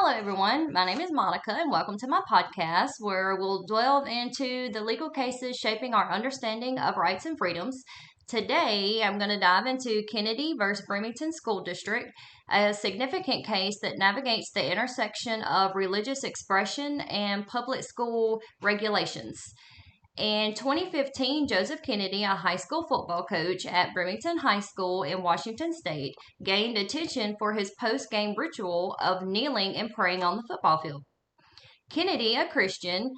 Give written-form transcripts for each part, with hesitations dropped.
Hello, everyone. My name is Monica, and welcome to my podcast where we'll delve into the legal cases shaping our understanding of rights and freedoms. Today, I'm going to dive into Kennedy versus Bremerton School District, a significant case that navigates the intersection of religious expression and public school regulations. In 2015, Joseph Kennedy, a high school football coach at Bremerton High School in Washington State, gained attention for his post game ritual of kneeling and praying on the football field. Kennedy, a Christian,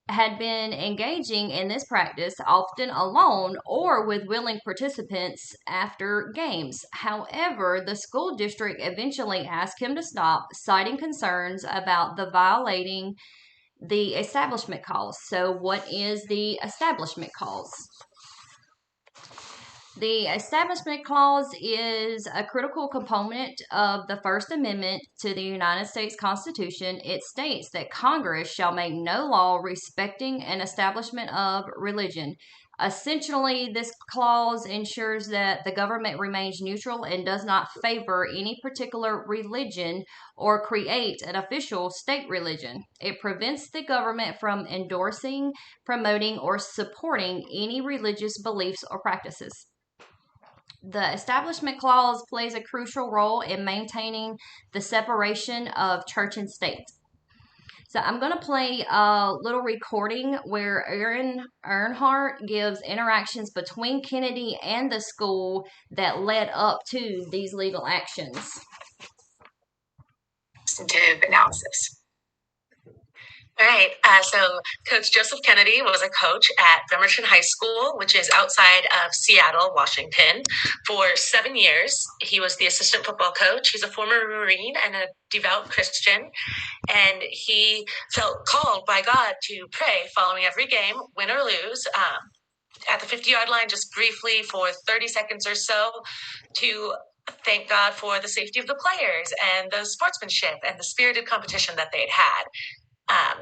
had been engaging in this practice often alone or with willing participants after games. However, the school district eventually asked him to stop, citing concerns about the violating the establishment clause. So, what is the establishment clause? The establishment clause is a critical component of the First Amendment to the United States Constitution. It states that Congress shall make no law respecting an establishment of religion. Essentially, this clause ensures that the government remains neutral and does not favor any particular religion or create an official state religion. It prevents the government from endorsing, promoting, or supporting any religious beliefs or practices. The Establishment Clause plays a crucial role in maintaining the separation of church and state. So I'm going to play a little recording where Aaron Earnhardt gives interactions between Kennedy and the school that led up to these legal actions. Substantive analysis. All right, so Coach Joseph Kennedy was a coach at Bremerton High School, which is outside of Seattle, Washington, for 7 years. He was the assistant football coach. He's a former Marine and a devout Christian, and he felt called by God to pray following every game, win or lose, at the 50-yard line, just briefly for 30 seconds or so, to thank God for the safety of the players and the sportsmanship and the spirited competition that they'd had.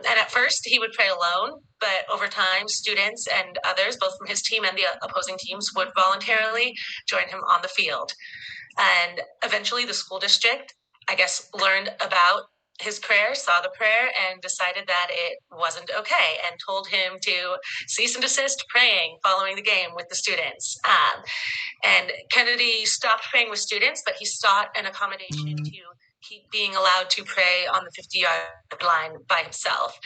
And at first, he would pray alone, but over time, students and others, both from his team and the opposing teams, would voluntarily join him on the field. And eventually, the school district, learned about his prayer, saw the prayer, and decided that it wasn't okay, and told him to cease and desist praying following the game with the students. And Kennedy stopped praying with students, but he sought an accommodation to keep being allowed to pray on the 50-yard line by himself.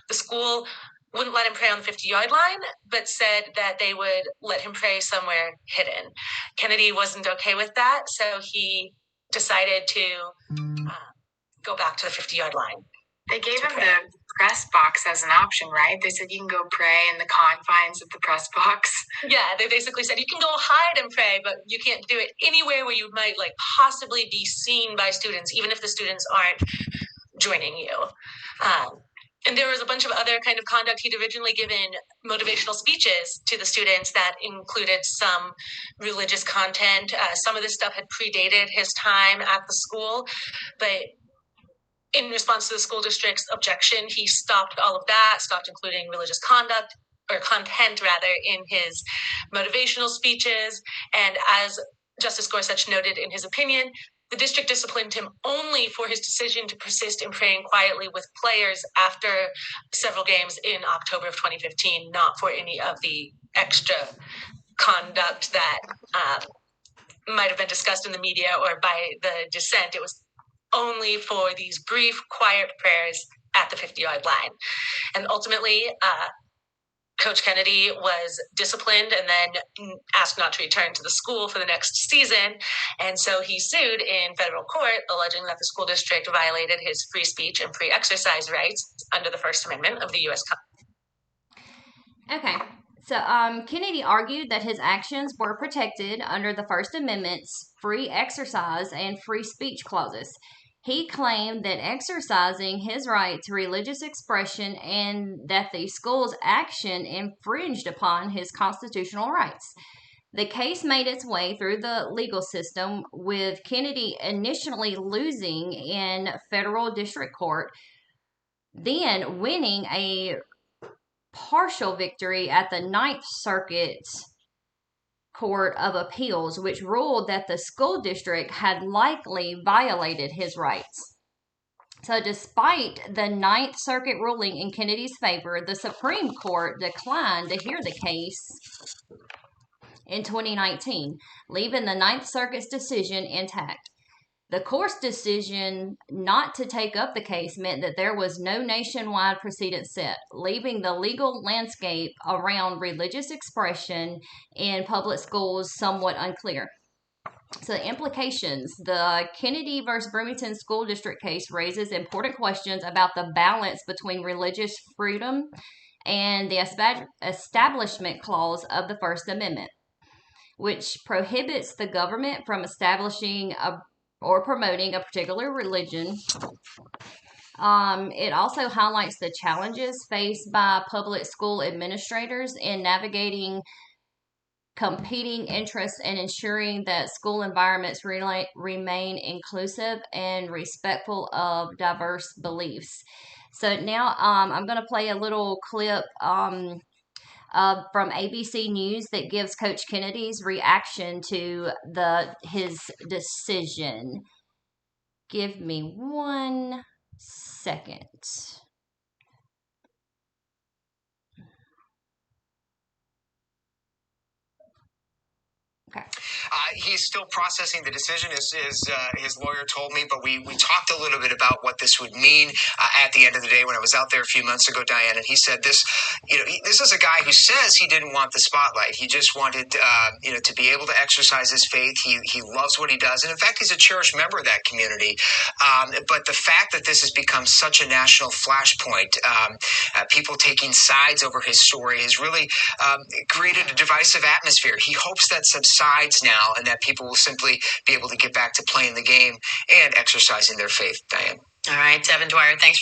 The school wouldn't let him pray on the 50-yard line, but said that they would let him pray somewhere hidden. Kennedy wasn't okay with that, so he decided to go back to the 50-yard line. They gave him the press box as an option, right? They said you can go pray in the confines of the press box. Yeah, they basically said you can go hide and pray, but you can't do it anywhere where you might possibly be seen by students, even if the students aren't joining you. And there was a bunch of other kind of conduct. He'd originally given motivational speeches to the students that included some religious content. Some of this stuff had predated his time at the school, but in response to the school district's objection, he stopped all of that, stopped including religious content in his motivational speeches. And as Justice Gorsuch noted in his opinion, the district disciplined him only for his decision to persist in praying quietly with players after several games in October of 2015, not for any of the extra conduct that might have been discussed in the media or by the dissent. It was only for these brief, quiet prayers at the 50-yard line. And ultimately, Coach Kennedy was disciplined and then asked not to return to the school for the next season. And so he sued in federal court, alleging that the school district violated his free speech and free exercise rights under the First Amendment of the U.S. Okay. So Kennedy argued that his actions were protected under the First Amendment's free exercise and free speech clauses. He claimed that exercising his right to religious expression and that the school's action infringed upon his constitutional rights. The case made its way through the legal system, with Kennedy initially losing in federal district court, then winning a partial victory at the Ninth Circuit Court of Appeals, which ruled that the school district had likely violated his rights. So, despite the Ninth Circuit ruling in Kennedy's favor, the Supreme Court declined to hear the case in 2019, leaving the Ninth Circuit's decision intact. The court's decision not to take up the case meant that there was no nationwide precedent set, leaving the legal landscape around religious expression in public schools somewhat unclear. So, the implications. The Kennedy versus Bremerton School District case raises important questions about the balance between religious freedom and the Establishment Clause of the First Amendment, which prohibits the government from establishing or promoting a particular religion. It also highlights the challenges faced by public school administrators in navigating competing interests and ensuring that school environments remain inclusive and respectful of diverse beliefs. So now I'm going to play a little clip from ABC News that gives Coach Kennedy's reaction to his decision. Give me 1 second. Okay. He's still processing the decision, as his lawyer told me, but we talked a little bit about what this would mean at the end of the day when I was out there a few months ago, Diane, and he said this, this is a guy who says he didn't want the spotlight. He just wanted, to be able to exercise his faith. He loves what he does. And in fact, he's a cherished member of that community. But the fact that this has become such a national flashpoint, people taking sides over his story has really created a divisive atmosphere. He hopes that subsides now and that people will simply be able to get back to playing the game and exercising their faith, Diane. All right, Devin Dwyer, thanks.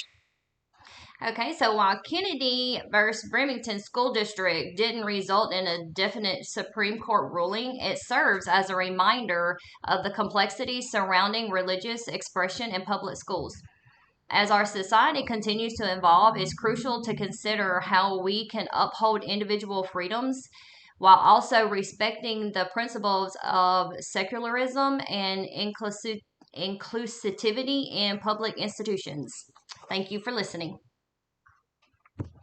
Okay, so while Kennedy versus Bremerton School District didn't result in a definite Supreme Court ruling, it serves as a reminder of the complexities surrounding religious expression in public schools. As our society continues to evolve, it's crucial to consider how we can uphold individual freedoms while also respecting the principles of secularism and inclusivity in public institutions. Thank you for listening.